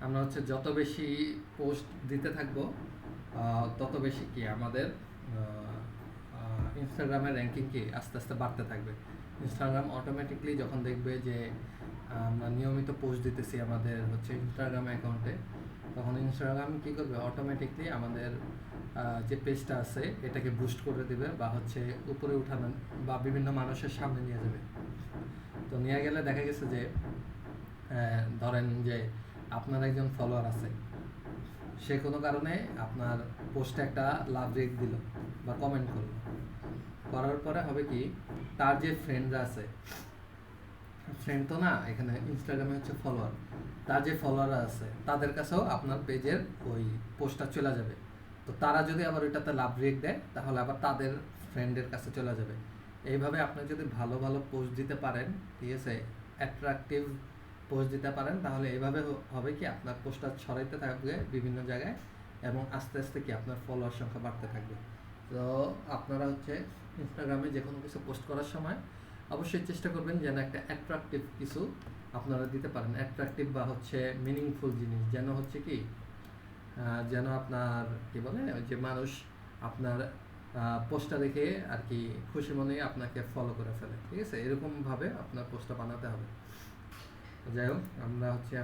আমরা হচ্ছে যত বেশি পোস্ট দিতে থাকবো তত বেশি কি আমাদের ইনস্টাগ্রামের র্যাঙ্কিং কি আস্তে আস্তে বাড়তে থাকবে। ইনস্টাগ্রাম অটোমেটিকলি যখন দেখবে যে আমরা নিয়মিত পোস্ট দিতেছি আমাদের হচ্ছে ইনস্টাগ্রাম অ্যাকাউন্টে, তখন ইনস্টাগ্রাম কী করবে, অটোমেটিকলি আমাদের যে পেজটা আছে এটাকে বুস্ট করে দেবে বা হচ্ছে উপরে উঠানো বা বিভিন্ন মানুষের সামনে নিয়ে যাবে। তো নিয়ে গেলে দেখা গেছে যে ধরেন যে আপনার একজন ফলোয়ার আছে, সে কোনো কারণে আপনার পোস্টে একটা লাভ রেক দিল বা কমেন্ট করলো, করার পরে হবে কি, তার যে ফ্রেন্ডরা আছে, ফ্রেন্ড তো না, এখানে ইনস্টাগ্রামে হচ্ছে ফলোয়ার, তার যে ফলোয়ার আছে তাদের কাছেও আপনার পেজের ওই পোস্টটা চলে যাবে। তো তারা যদি আবার ওইটাতে লাভ রেক দেয় তাহলে আবার তাদের ফ্রেন্ডের কাছে চলে যাবে। এইভাবে আপনি যদি ভালো ভালো পোস্ট দিতে পারেন, ঠিক আছে, অ্যাট্রাকটিভ পোস্ট দিতে পারেন, তাহলে এইভাবে হবে কি আপনার পোস্টটা ছড়াইতে থাকবে বিভিন্ন জায়গায় এবং আস্তে আস্তে কি আপনার ফলোয়ার সংখ্যা বাড়তে থাকবে। তো আপনারা হচ্ছে ইনস্টাগ্রামে যে কোনো কিছু পোস্ট করার সময় অবশ্যই চেষ্টা করবেন যেন একটা অ্যাট্রাকটিভ কিছু আপনারা দিতে পারেন, অ্যাট্রাকটিভ বা হচ্ছে মিনিংফুল জিনিস, যেন হচ্ছে কি যেন আপনার কি বলে ওই যে মানুষ আপনার পোস্টটা দেখে আর কি খুশি মনে আপনাকে ফলো করে ফেলে, ঠিক আছে, এরকমভাবে আপনার পোস্টটা বানাতে হবে। যাই হোক,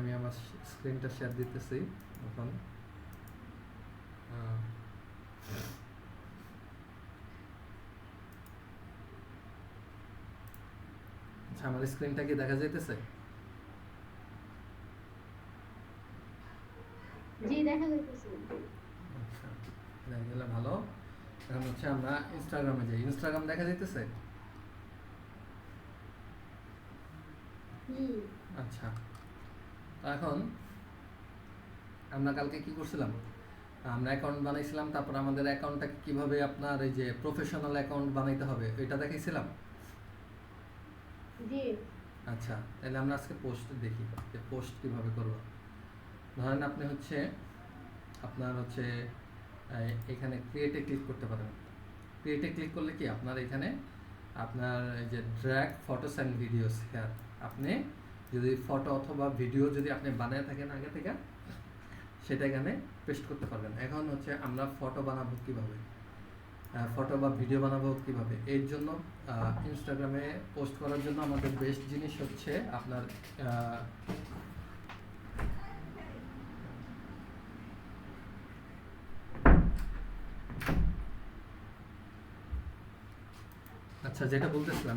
আমি আমার স্ক্রিনটা শেয়ার দিতেছি এখন। আচ্ছা, আমার স্ক্রিনটা কি দেখা যাইতেছে? জি, দেখা যাইতেছে। আচ্ছা, দেখা গেলে ভালো। এখন হচ্ছে আমরা ইনস্টাগ্রামে যাই। ইনস্টাগ্রাম দেখা যাইতেছে? আচ্ছা, তো এখন আমরা কালকে কি করছিলাম, আমরা অ্যাকাউন্ট বানাইছিলাম, তারপর আমাদের অ্যাকাউন্টটাকে কিভাবে আপনার এই যে প্রফেশনাল অ্যাকাউন্ট বানাইতে হবে এটা দেখাইছিলাম। জি। আচ্ছা, তাহলে আমরা আজকে পোস্ট দেখি যে পোস্ট কিভাবে করব। ধরেন আপনি হচ্ছে আপনার হচ্ছে এখানে ক্রিয়েটে ক্লিক করতে পারেন। ক্রিয়েটে ক্লিক করলে কি আপনার এখানে আপনার এই যে drag photos and videos here, আপনি যদি ফটো অথবা ভিডিও যদি আপনি বানিয়ে থাকেন আগে থেকে, সেটা এখানে পেস্ট করতে পারবেন। এখন হচ্ছে আমরা ফটো বানাবো কীভাবে, ফটো বা ভিডিও বানাবো কীভাবে, এর জন্য ইনস্টাগ্রামে পোস্ট করার জন্য আমাদের বেস্ট জিনিস হচ্ছে আপনার আচ্ছা, যেটা বলতেছিলাম,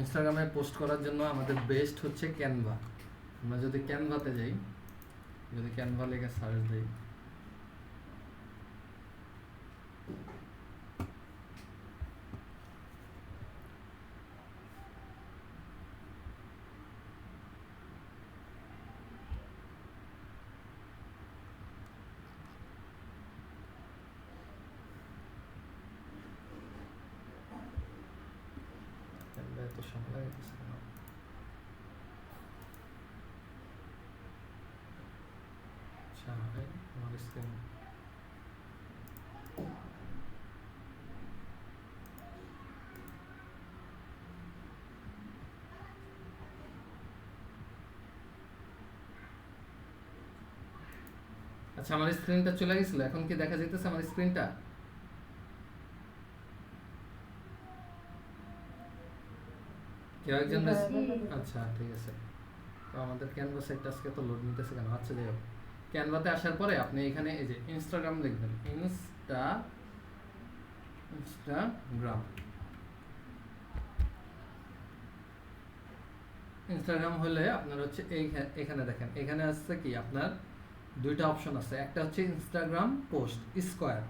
ইনস্টাগ্রামে পোস্ট করার জন্য আমাদের বেস্ট হচ্ছে ক্যানভা। আমরা যদি ক্যানভাতে যাই, যদি ক্যানভা লেগে সার্চ দিই, এত সময় লাগতেছে কেন? আচ্ছা, আমার স্ক্রিন আচ্ছা, আমার স্ক্রিনটা চলে গেছিল, এখন কি দেখা যাইতেছে আমার স্ক্রিনটা? কেউ একজন আচ্ছা, ঠিক আছে। তো আমাদের ক্যানভাস একটা আজকে তো লোড নিতেছে কেন? আচ্ছা, যাই হোক, ক্যানভাতে আসার পরে আপনি এখানে এই যে ইনস্টাগ্রাম লিখবেন, ইনস্টাগ্রাম। ইনস্টাগ্রাম হলে আপনার হচ্ছে এখানে দেখেন, এখানে আসছে কি আপনার দুইটা অপশন আছে। একটা হচ্ছে ইনস্টাগ্রাম পোস্ট স্কোয়ার।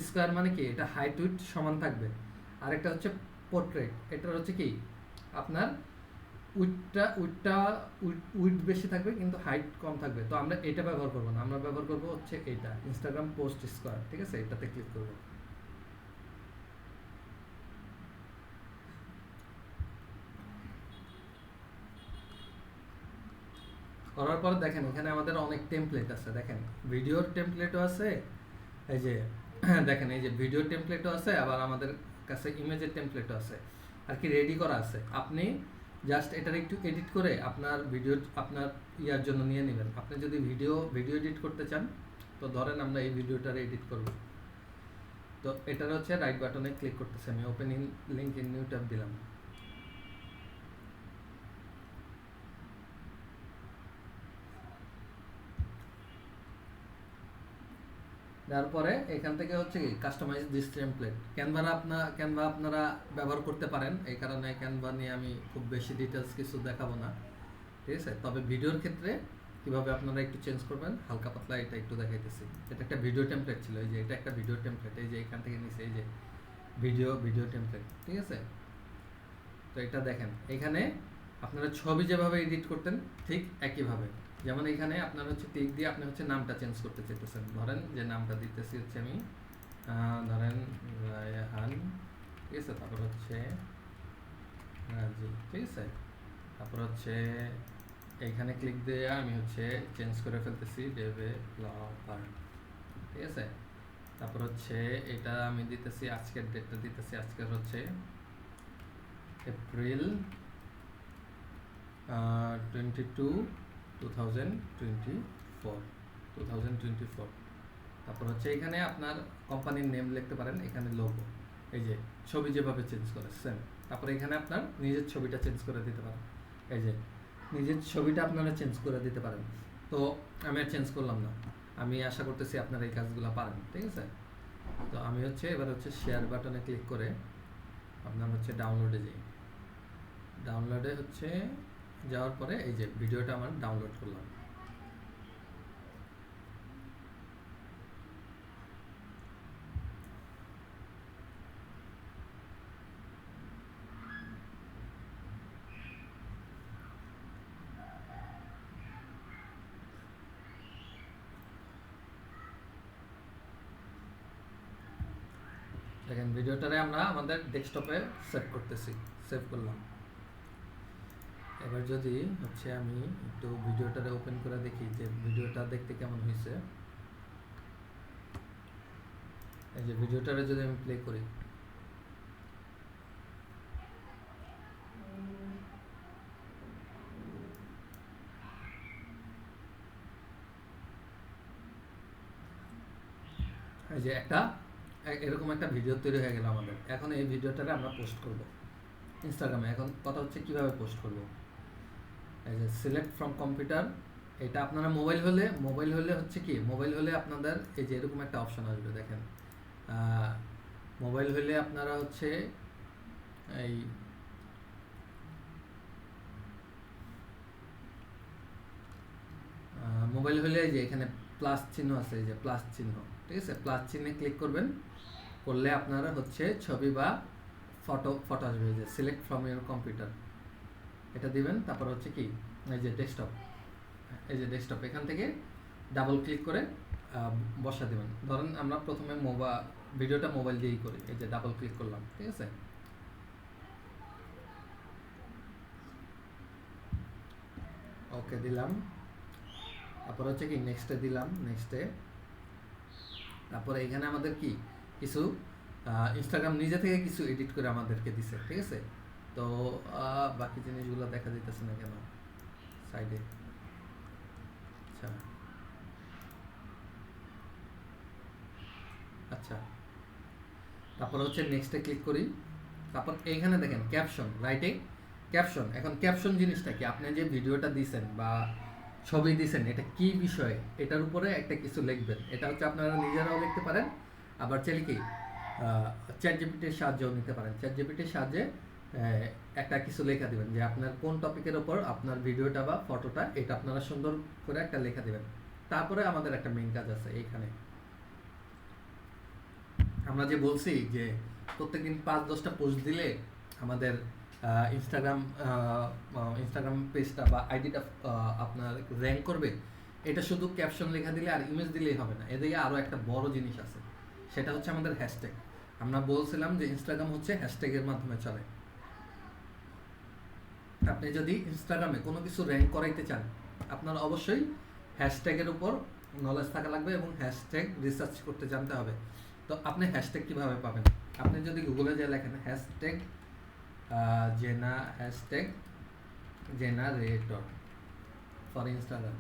স্কোয়ার মানে কি, এটা হাইট উইডথ সমান থাকবে। আরেকটা হচ্ছে পোর্ট্রেট, এটার হচ্ছে কি আপনার উইডথ বেশি থাকবে কিন্তু হাইট কম থাকবে। তো আমরা এটা ব্যবহার করবো না, আমরা ব্যবহার করবো হচ্ছে এটা ইনস্টাগ্রাম পোস্ট স্কোয়ার, ঠিক আছে, এটাতে ক্লিক করবো। করার পর দেখেন এখানে আমাদের অনেক টেমপ্লেট আছে, দেখেন ভিডিওর টেমপ্লেটও আছে, এই যে দেখেন এই যে ভিডিও টেমপ্লেটও আছে, আবার আমাদের কাছে ইমেজের টেমপ্লেটও আছে আর কি রেডি করা আছে। আপনি জাস্ট এটার একটু এডিট করে আপনার ভিডিও আপনার ইয়ার জন্য নিয়ে নেবেন। আপনি যদি ভিডিও এডিট করতে চান, তো ধরেন আমরা এই ভিডিওটার এডিট করব, তো এটার হচ্ছে রাইট বাটনে ক্লিক করতেছি আমি, open in link in new tab দিলাম। তারপরে এখান থেকে হচ্ছে কি কাস্টমাইজ দিস টেমপ্লেট। ক্যানভা আপনারা ব্যবহার করতে পারেন, এই কারণে ক্যানভা নিয়ে আমি খুব বেশি ডিটেলস কিছু দেখাবো না, ঠিক আছে। তবে ভিডিওর ক্ষেত্রে কিভাবে আপনারা একটু চেঞ্জ করবেন হালকা পাতলা এটা একটু দেখাইতেছি। এটা একটা ভিডিও টেমপ্লেট ছিল, এই যে এটা একটা ভিডিও টেমপ্লেট, এই যে এখান থেকে নিচে এই যে ভিডিও টেমপ্লেট, ঠিক আছে। তো এটা দেখেন, এখানে আপনারা ছবি যেভাবে এডিট করতেন ঠিক একইভাবে, যেমন এখানে আপনার হচ্ছে ক্লিক দিয়ে আপনি হচ্ছে নামটা চেঞ্জ করতে চাইতেছেন। ধরেন যে নামটা দিতেছি হচ্ছে আমি ধরেন রায়হান, ঠিক আছে। তারপর হচ্ছে রাজি, ঠিক আছে। তারপর হচ্ছে এইখানে ক্লিক দিয়ে আমি হচ্ছে চেঞ্জ করে ফেলতেছি ডেভেলপার, ঠিক আছে। তারপর হচ্ছে এটা আমি দিতেছি আজকের ডেটটা দিতেছি, আজকের হচ্ছে এপ্রিল 22 2024। তারপর হচ্ছে এখানে আপনার কোম্পানির নেম লিখতে পারেন, এখানে লোগো, এই যে ছবি যেভাবে চেঞ্জ করে সেম। তারপরে এখানে আপনার নিজের ছবিটা চেঞ্জ করে দিতে পারেন, এই যে নিজের ছবিটা আপনারা চেঞ্জ করে দিতে পারেন। তো আমি আর চেঞ্জ করলাম না, আমি আশা করতেছি আপনারা এই কাজগুলো পারেন, ঠিক আছে। তো আমি হচ্ছে এবার হচ্ছে শেয়ার বাটনে ক্লিক করে আপনার হচ্ছে ডাউনলোডে যাই। ডাউনলোডে হচ্ছে যাওয়ার পরে এই যে ভিডিওটা আমার ডাউনলোড করলাম। দেখেন ভিডিওটারে আমরা আমাদের ডেস্কটপে সেভ করতেছি, সেভ করলাম। এবার যদি হচ্ছে আমি একটু ভিডিওটারে ওপেন করে দেখি যে ভিডিওটা দেখতে কেমন হয়েছে। এই যে ভিডিওটারে যদি আমি প্লে করি, এই যে এরকম একটা ভিডিও তৈরি হয়ে গেল আমাদের। এখন এই ভিডিওটারে আমরা পোস্ট করব ইনস্টাগ্রামে। এখন কথা হচ্ছে কিভাবে পোস্ট করব। এই যে সিলেক্ট ফ্রম কম্পিউটার, এটা আপনারা মোবাইল হলে হচ্ছে কি, মোবাইল হলে আপনাদের এই যে এরকম একটা অপশন আসবে, দেখেন মোবাইল হলে আপনারা হচ্ছে এই মোবাইল হলে এই যে এখানে প্লাস চিহ্ন আছে, এই যে প্লাস চিহ্ন, ঠিক আছে। প্লাস চিহ্নে ক্লিক করবেন, করলে আপনারা হচ্ছে ছবি বা ফটো আসবে, এই যে সিলেক্ট ফ্রম ইউর কম্পিউটার, এটা দিবেন। তারপর হচ্ছে কি এই যে ডেস্কটপ, এই যে ডেস্কটপ, এখান থেকে ডাবল ক্লিক করে বসা দিবেন। ধরেন আমরা প্রথমে ভিডিওটা মোবাইল দিয়েই করি, এই যে ডাবল ক্লিক করলাম, ঠিক আছে। ওকে দিলাম, তারপর হচ্ছে কি নেক্সটে দিলাম, নেক্সটে। তারপরে এখানে আমাদের কি কিছু ইনস্টাগ্রাম নিজে থেকে কিছু এডিট করে আমাদেরকে দিছে, ঠিক আছে। তো বাকি জিনিসগুলো দেখা যেতেছে না কেন সাইডে। আচ্ছা আচ্ছা, তারপর হচ্ছে নেক্সটে ক্লিক করি। তারপর এইখানে দেখেন ক্যাপশন, রাইটে ক্যাপশন। এখন ক্যাপশন জিনিসটা কি, আপনি যে ভিডিওটা দিছেন বা ছবি দিছেন এটা কি বিষয়ে, এটার উপরে একটা কিছু লিখবেন। এটা হচ্ছে আপনারা নিজেরাও লিখতে পারেন, আবার চাইলে কি চ্যাট জিপিটির সাহায্যও নিতে পারেন। চ্যাট জিপিটির সাহায্যে একটা কিছু লেখা দিবেন যে আপনার কোন টপিকের ওপর আপনার ভিডিওটা বা ফটোটা, এটা আপনারা সুন্দর করে একটা লেখা দিবেন। তারপরে আমাদের একটা মেইন কাজ আছে এইখানে, আমরা যে বলছি যে প্রত্যেকদিন 5-10টা পোস্ট দিলে আমাদের ইনস্টাগ্রাম পেজটা বা আইডিটা আপনার র্যাঙ্ক করবে। এটা শুধু ক্যাপশন লেখা দিলে আর ইমেজ দিলেই হবে না, এদিকে আরও একটা বড় জিনিস আছে, সেটা হচ্ছে আমাদের হ্যাশট্যাগ। আমরা বলছিলাম যে ইনস্টাগ্রাম হচ্ছে হ্যাশট্যাগের মাধ্যমে চলে। আপনি যদি ইনস্টাগ্রামে কোনো কিছু র্যাঙ্ক করাইতে চান, আপনার অবশ্যই হ্যাশট্যাগের উপর নলেজ থাকা লাগবে এবং হ্যাশট্যাগ রিসার্চ করতে জানতে হবে। তো আপনি হ্যাশট্যাগ কীভাবে পাবেন, আপনি যদি গুগলে যে লেখেন hashtag hashtag generator for Instagram.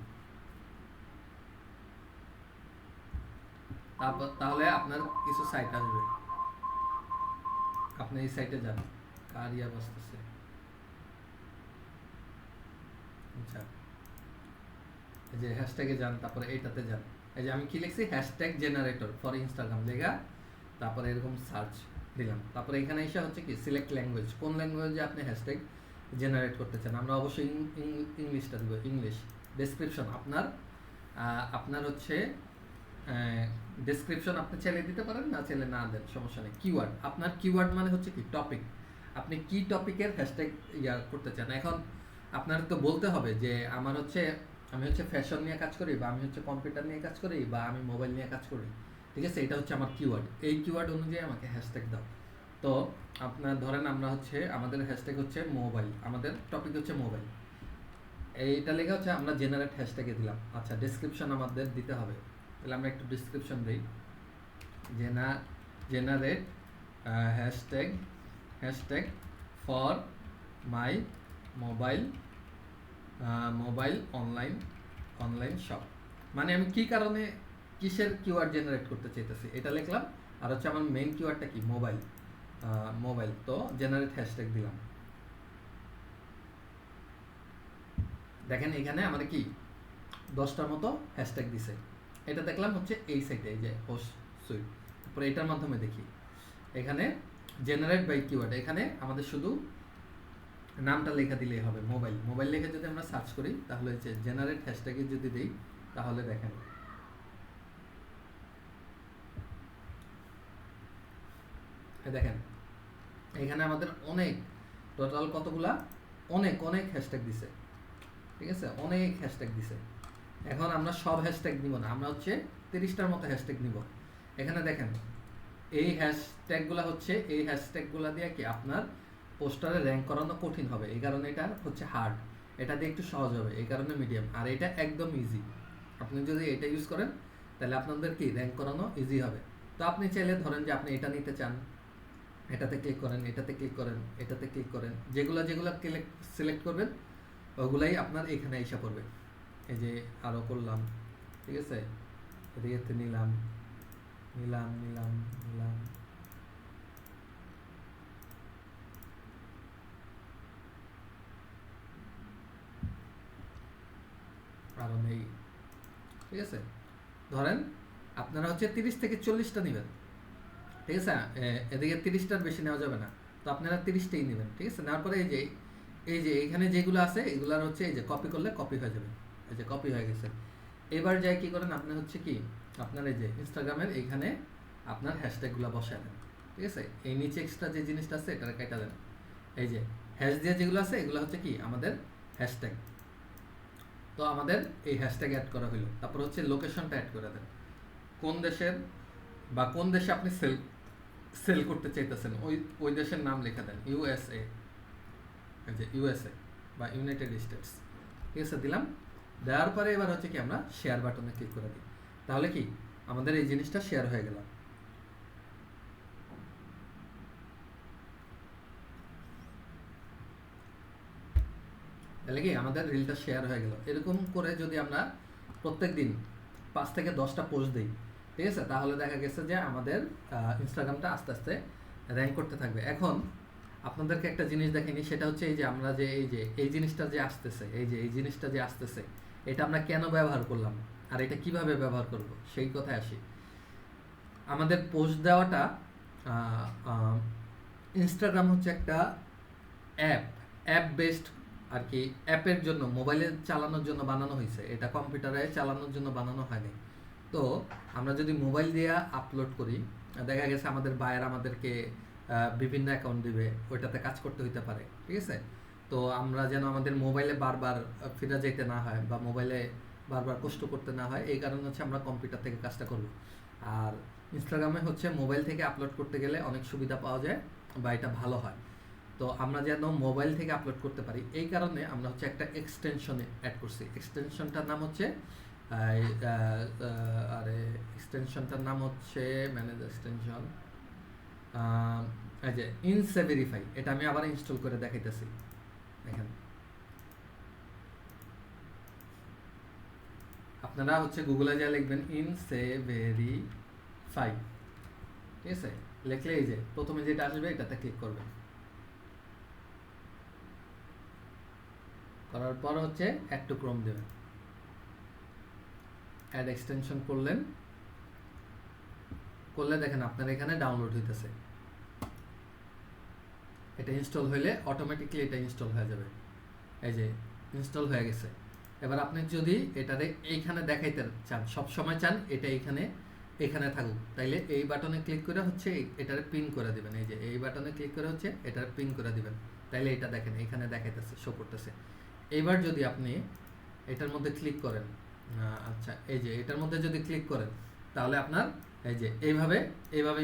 তারপর তাহলে আপনার কিছু সাইট আসবে, আপনি এই সাইটে যান। কার ইয়া বসতেছে, আচ্ছা এই যে হ্যাশট্যাগে যান, তারপরে এইটাতে যান। এই যে আমি কি লিখছি, হ্যাশট্যাগ জেনারেটর ফর ইনস্টাগ্রাম লেখা, তারপরে এরকম সার্চ দিলাম। তারপরে এখানে এসে হচ্ছে কি সিলেক্ট ল্যাঙ্গুয়েজ, কোন ল্যাঙ্গুয়েজে আপনি হ্যাশট্যাগ জেনারেট করতে চান। আমরা অবশ্যই ইংলিশটা দেবো, ইংলিশ। ডেসক্রিপশন আপনার আপনার হচ্ছে ডেসক্রিপশন আপনি চাইলে দিতে পারেন, না চাইলে না দেন, সমস্যা নেই। কিওয়ার্ড, আপনার কিওয়ার্ড মানে হচ্ছে কি টপিক, আপনি কি টপিকের হ্যাশট্যাগ ইয়া করতে চান। এখন আপনার তো বলতে হবে যে আমার হচ্ছে আমি হচ্ছে ফ্যাশন নিয়ে কাজ করি, বা আমি হচ্ছে কম্পিউটার নিয়ে কাজ করি, বা আমি মোবাইল নিয়ে কাজ করি, ঠিক আছে, এটা হচ্ছে আমার কিওয়ার্ড। এই কিওয়ার্ড অনুযায়ী আমাকে হ্যাশট্যাগ দাও। তো আপনার ধরেন আমরা হচ্ছে আমাদের হ্যাশট্যাগ হচ্ছে মোবাইল, আমাদের টপিক হচ্ছে মোবাইল, এইটা লেখা হচ্ছে আমরা জেনারেট হ্যাশট্যাগে দিলাম। আচ্ছা ডেসক্রিপশন আমাদের দিতে হবে, তাহলে আমরা একটু ডিসক্রিপশন দিই। Generate hashtag hashtag for my mobile mobile online shop. মানে আমি কি কারণে কিসের কিওয়ার্ড জেনারেট করতে চাইতেছি এটা লিখলাম। আর হচ্ছে আমার মেইন কিওয়ার্ডটা কি, মোবাইল। মোবাইল, তো জেনারেট হ্যাশট্যাগ দিলাম। দেখেন এখানে আমার কি 10টার মতো হ্যাশট্যাগ দিছে। এটা দেখলাম হচ্ছে এই সাইটে, এই যে হোস্ট সুইট। তারপরে এটার মাধ্যমে দেখি এখানে জেনারেট বাই কিওয়ার্ড, এখানে আমাদের শুধু নামটা লেখা দিলেই হবে, মোবাইল। মোবাইল লেখে যদি আমরা সার্চ করি তাহলে হচ্ছে জেনারেট হ্যাশট্যাগে যদি দিই তাহলে দেখেন দেখেন এখানে আমাদের অনেক, টোটাল কতগুলা, অনেক অনেক হ্যাশট্যাগ দিছে, ঠিক আছে, অনেক হ্যাশট্যাগ দিছে। এখন আমরা সব হ্যাশট্যাগ নিব না, আমরা হচ্ছে 30টার মতো হ্যাশট্যাগ নিব। এখানে দেখেন এই হ্যাশট্যাগুলা হচ্ছে, এই হ্যাশট্যাগুলা দিয়ে কি আপনার পোস্টারে র্যাঙ্ক করানো কঠিন হবে, এই কারণে এটা হচ্ছে হার্ড। এটা দিয়ে একটু সহজ হবে, এই কারণে মিডিয়াম। আর এটা একদম ইজি, আপনি যদি এটা ইউজ করেন তাহলে আপনাদের কি র্যাঙ্ক করানো ইজি হবে। তো আপনি চাইলে ধরেন যে আপনি এটা নিতে চান, এটাতে ক্লিক করেন, এটাতে ক্লিক করেন, এটাতে ক্লিক করেন, যেগুলো সিলেক্ট করবেন ওগুলাই আপনার এখানে এসে পড়বে। এই যে আরও করলাম, ঠিক আছে, এদিকে নিলাম নিলাম নিলাম নিলাম, আরও নেই, ঠিক আছে। ধরেন আপনারা হচ্ছে 30 থেকে 40টা নেবেন, ঠিক আছে, এদিকে 30টার বেশি নেওয়া যাবে না, তো আপনারা 30টাই নেবেন, ঠিক আছে। নেওয়ার পরে এই যে এখানে যেগুলো আছে এগুলার হচ্ছে এই যে কপি করলে কপি হয়ে যাবে, এই যে কপি হয়ে গেছে। এবার যাই কি করেন আপনি হচ্ছে কি আপনার এই যে ইনস্টাগ্রামের এইখানে আপনার হ্যাশট্যাগুলো বসায় দেন, ঠিক আছে। এই নিচে এক্সট্রা যে জিনিসটা আছে এটা কেটে দেন। এই যে হ্যাশ দিয়ে যেগুলো আছে এগুলো হচ্ছে কি আমাদের হ্যাশট্যাগ। তো আমাদের এই হ্যাশট্যাগ অ্যাড করা হলো। তারপর হচ্ছে লোকেশনটা অ্যাড করে দেন, কোন দেশের বা কোন দেশে আপনি সেল করতে চাইতেছেন ওই দেশের নাম লিখে দেন, ইউএসএ, এই যে ইউএসএ বা ইউনাইটেড স্টেটস, ঠিক আছে, দিলাম। দেওয়ার পরে এবার হচ্ছে কি আমরা শেয়ার বাটনে ক্লিক করে দিই, তাহলে কি আমাদের এই জিনিসটা শেয়ার হয়ে গেল। তাহলে কি আমাদের রিলটা শেয়ার হয়ে গেল। এরকম করে যদি আমরা প্রত্যেক দিন 5 থেকে 10টা পোস্ট দিই, ঠিক আছে, তাহলে দেখা গেছে যে আমাদের ইনস্টাগ্রামটা আস্তে আস্তে র্যাঙ্ক করতে থাকবে। এখন আপনাদেরকে একটা জিনিস দেখিনি, সেটা হচ্ছে এই যে আমরা যে এই জিনিসটা যে আসতেছে, এই জিনিসটা যে আসতেছে, এটা আমরা কেন ব্যবহার করলাম আর এটা কিভাবে ব্যবহার করব সেই কথায় আসি। আমাদের পোস্ট দেওয়াটা, ইনস্টাগ্রাম হচ্ছে একটা অ্যাপ বেসড আর কি, অ্যাপের জন্য, মোবাইলে চালানোর জন্য বানানো হয়েছে, এটা কম্পিউটারে চালানোর জন্য বানানো হয়নি। তো আমরা যদি মোবাইল দিয়ে আপলোড করি, দেখা গেছে আমাদের বায়ার আমাদেরকে বিভিন্ন অ্যাকাউন্ট দিবে, ওইটাতে কাজ করতে হইতে পারে, ঠিক আছে। তো আমরা যেন আমাদের মোবাইলে বারবার ফিরে যেতে না হয় বা মোবাইলে বারবার কষ্ট করতে না হয়, এই কারণে হচ্ছে আমরা কম্পিউটার থেকে কাজটা করব। আর ইনস্টাগ্রামে হচ্ছে মোবাইল থেকে আপলোড করতে গেলে অনেক সুবিধা পাওয়া যায় বা এটা ভালো হয়। তো আমরা যেন মোবাইল থেকে আপলোড করতে পারি এই কারণে আমরা হচ্ছে একটা এক্সটেনশনে অ্যাড করছি। এক্সটেনশনটার নাম হচ্ছে আরে এক্সটেনশনটার নাম হচ্ছে ম্যানেজ এক্সটেনশন, এই যে ইনসেভেরিফাই। এটা আমি আবার ইনস্টল করে দেখাইতেছি, দেখেন আপনারা হচ্ছে গুগলে যা লিখবেন ইনসেভেরিফাই, ঠিক আছে, লিখলে এই যে প্রথমে যেটা আসবে এটাতে ক্লিক করবেন। করার পর হচ্ছে অ্যাড টু ক্রোম দেবেন, অ্যাড এক্সটেনশন করলে দেখেন আপনার এখানে ডাউনলোড হইতেছে। এটা ইনস্টল হইলে অটোমেটিকলি এটা ইনস্টল হয়ে যাবে। এই যে ইনস্টল হয়ে গেছে। এবার আপনি যদি এটারে এইখানে দেখাইতে চান, সব সময় চান এটা এখানে থাকুক, তাইলে এই বাটনে ক্লিক করে হচ্ছে এটারে পিন করে দিবেন। এই যে এই বাটনে ক্লিক করে হচ্ছে এটারে পিন করে দিবেন, তাইলে এটা দেখেন এখানে দেখাইতেছে, শো করতেছে। এইবার যদি আপনি এটার মধ্যে ক্লিক করেন, আচ্ছা এই যে এটার মধ্যে যদি ক্লিক করেন, তাহলে আপনার এই যে এইভাবে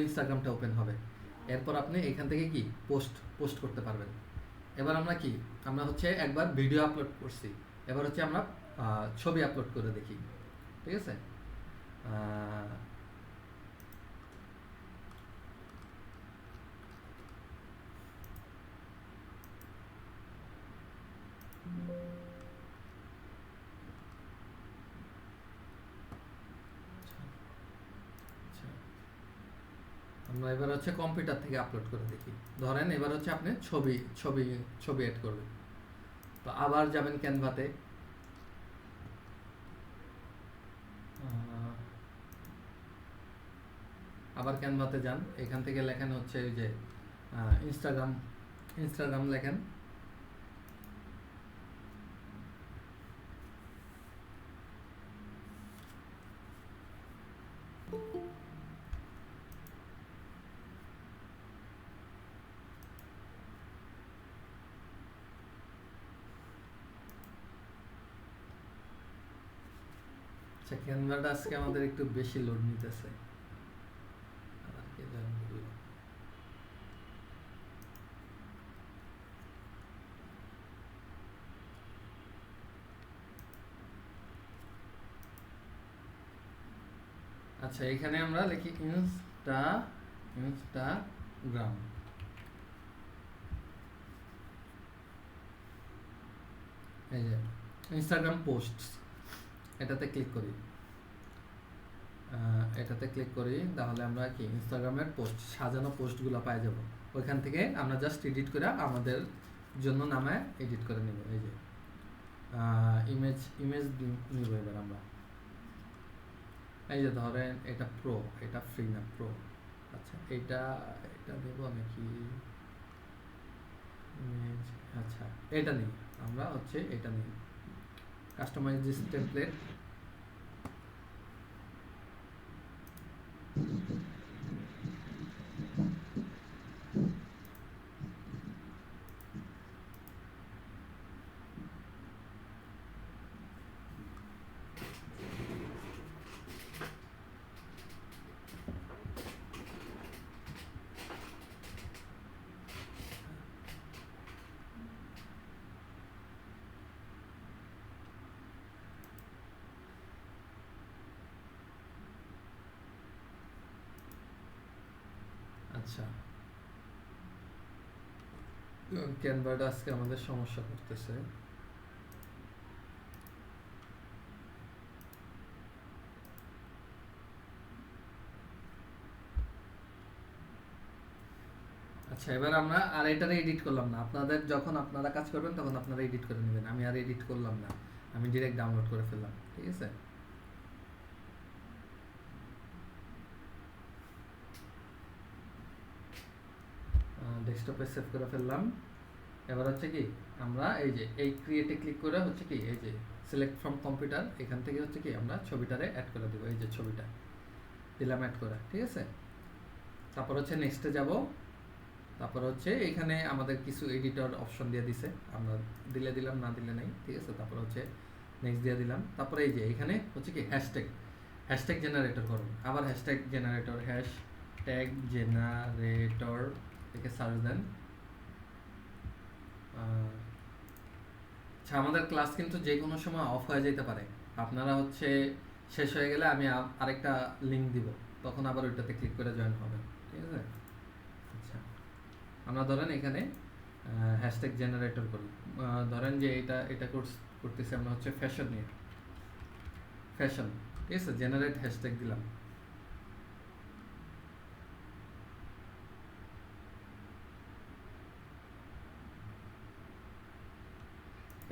ইনস্টাগ্রামটা ওপেন হবে। এরপর আপনি এখান থেকে কি পোস্ট করতে পারবেন। এবার আমরা হচ্ছে একবার ভিডিও আপলোড করছি, এবার হচ্ছে আমরা ছবি আপলোড করে দেখি, ঠিক আছে। আমরা এবার হচ্ছে কম্পিউটার থেকে আপলোড করে দেখি। ধরেন এবার হচ্ছে আপনি ছবি এড করবেন, তো আবার যাবেন ক্যানভাতে, আবার ক্যানভাতে যান, এখান থেকে লেখেন হচ্ছে এই যে ইনস্টাগ্রাম লেখেন, আচ্ছা ক্যানভাটা আজকে আমাদের একটু বেশি লোড নিতেছে। আচ্ছা এখানে আমরা লিখি ইনস্টাগ্রাম, এই যে ইনস্টাগ্রাম পোস্ট, এটাতে ক্লিক করি, তাহলে আমরা কি ইনস্টাগ্রামের সাজানো পোস্টগুলো পাই যাব। ওইখান থেকে আমরা জাস্ট এডিট করে আমাদের জন্য নামায় এডিট করে নেব। এই যে ইমেজ নিব এবার আমরা, এই যে ধরেন এটা প্রো, এটা ফ্রি না প্রো। আচ্ছা এটা দেব নাকি ইমেজ, আচ্ছা এটা নিই, আমরা হচ্ছে এটা নিই, কাস্টমাইজ দিস টেমপ্লেট। আচ্ছা ক্যানভাটা আজকে আমাদের সমস্যা করতেছে। আচ্ছা এবার আমরা আর এটারে এডিট করলাম না, আপনাদের যখন আপনারা কাজ করবেন তখন আপনারা এডিট করে নেবেন। আমি আর এডিট করলাম না, আমি ডিরেক্ট ডাউনলোড করে ফেললাম, ঠিক আছে। ডেস্কটপে সেভ করে ফেললাম। এবার হচ্ছে কি আমরা এই যে এই ক্রিয়েটে ক্লিক করে হচ্ছে কি এই যে সিলেক্ট ফ্রম কম্পিউটার, এখান থেকে হচ্ছে কি আমরা ছবিটারে অ্যাড করে দেবো। এই যে ছবিটা দিলাম অ্যাড করা, ঠিক আছে। তারপর হচ্ছে নেক্সটে যাব, তারপর হচ্ছে এখানে আমাদের কিছু এডিটর অপশন দিয়ে দিছে, আমরা দিলাম না দিলে নাই, ঠিক আছে। তারপর হচ্ছে নেক্সট দিয়ে দিলাম। তারপরে এই যে এখানে হচ্ছে কি হ্যাশট্যাগ জেনারেটর করুন, আবার হ্যাশট্যাগ জেনারেটর থেকে সার্চ দেন। আচ্ছা আমাদের ক্লাস কিন্তু যে কোনো সময় অফ হয়ে যেতে পারে, আপনারা হচ্ছে শেষ হয়ে গেলে আমি আরেকটা লিঙ্ক দিব, তখন আবার ওইটাতে ক্লিক করে জয়েন হবেন, ঠিক আছে। আচ্ছা আমরা ধরেন এখানে হ্যাশট্যাগ জেনারেটর করি, ধরেন যে এটা করতেছি আমরা হচ্ছে ফ্যাশন নিয়ে, ফ্যাশন, ঠিক আছে, জেনারেট হ্যাশট্যাগ দিলাম।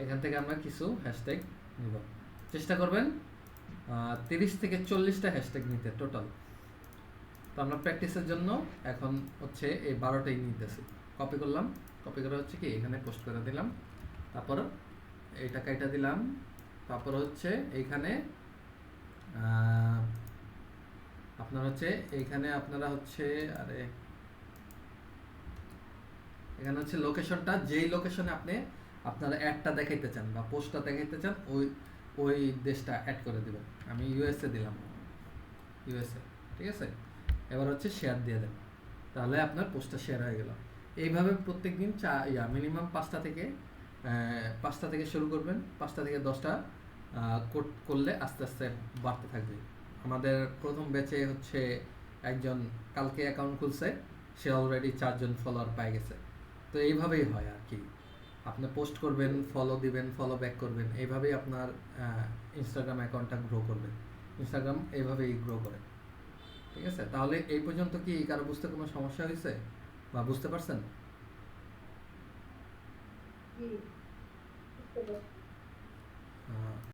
এখান থেকে আমরা কিছু হ্যাশট্যাগ নিব, চেষ্টা করবেন 30 থেকে 40টা হ্যাশট্যাগ নিতে টোটাল। তো আমরা প্র্যাকটিসের জন্য এখন হচ্ছে এই 12টাই নিতেছি। কপি করলাম, কপি করে হচ্ছে কি এখানে পোস্ট করে দিলাম, তারপর এইটা কাইটা দিলাম, তারপর হচ্ছে এইখানে আপনার হচ্ছে এইখানে আপনারা হচ্ছে আরে এখানে হচ্ছে লোকেশনটা, যেই লোকেশনে আপনি আপনারা অ্যাডটা দেখাইতে চান বা পোস্টটা দেখাইতে চান ওই ওই দেশটা অ্যাড করে দেবেন। আমি ইউএসএ দিলাম, ইউএসএ, ঠিক আছে। এবার হচ্ছে শেয়ার দিয়ে দেন, তাহলে আপনার পোস্টটা শেয়ার হয়ে গেল। এইভাবে প্রত্যেকদিন মিনিমাম 5টা থেকে শুরু করবেন, 5টা থেকে 10টা করলে আস্তে আস্তে বাড়তে থাকবে। আমাদের প্রথম ব্যাচে হচ্ছে একজন কালকে অ্যাকাউন্ট খুলছে, সে অলরেডি 4 জন ফলোয়ার পেয়ে গেছে। তো এইভাবেই হয় আর কি, আপনি পোস্ট করবেন, ফলো দিবেন, ফলো ব্যাক করবেন, এইভাবেই আপনার ইনস্টাগ্রাম অ্যাকাউন্টটা গ্রো করবে। ইনস্টাগ্রাম এইভাবেই গ্রো করে, ঠিক আছে। তাহলে এই পর্যন্ত কি কারো বুঝতে কোনো সমস্যা হয়েছে বা বুঝতে পারছেন? জি, বুঝতে পারছি।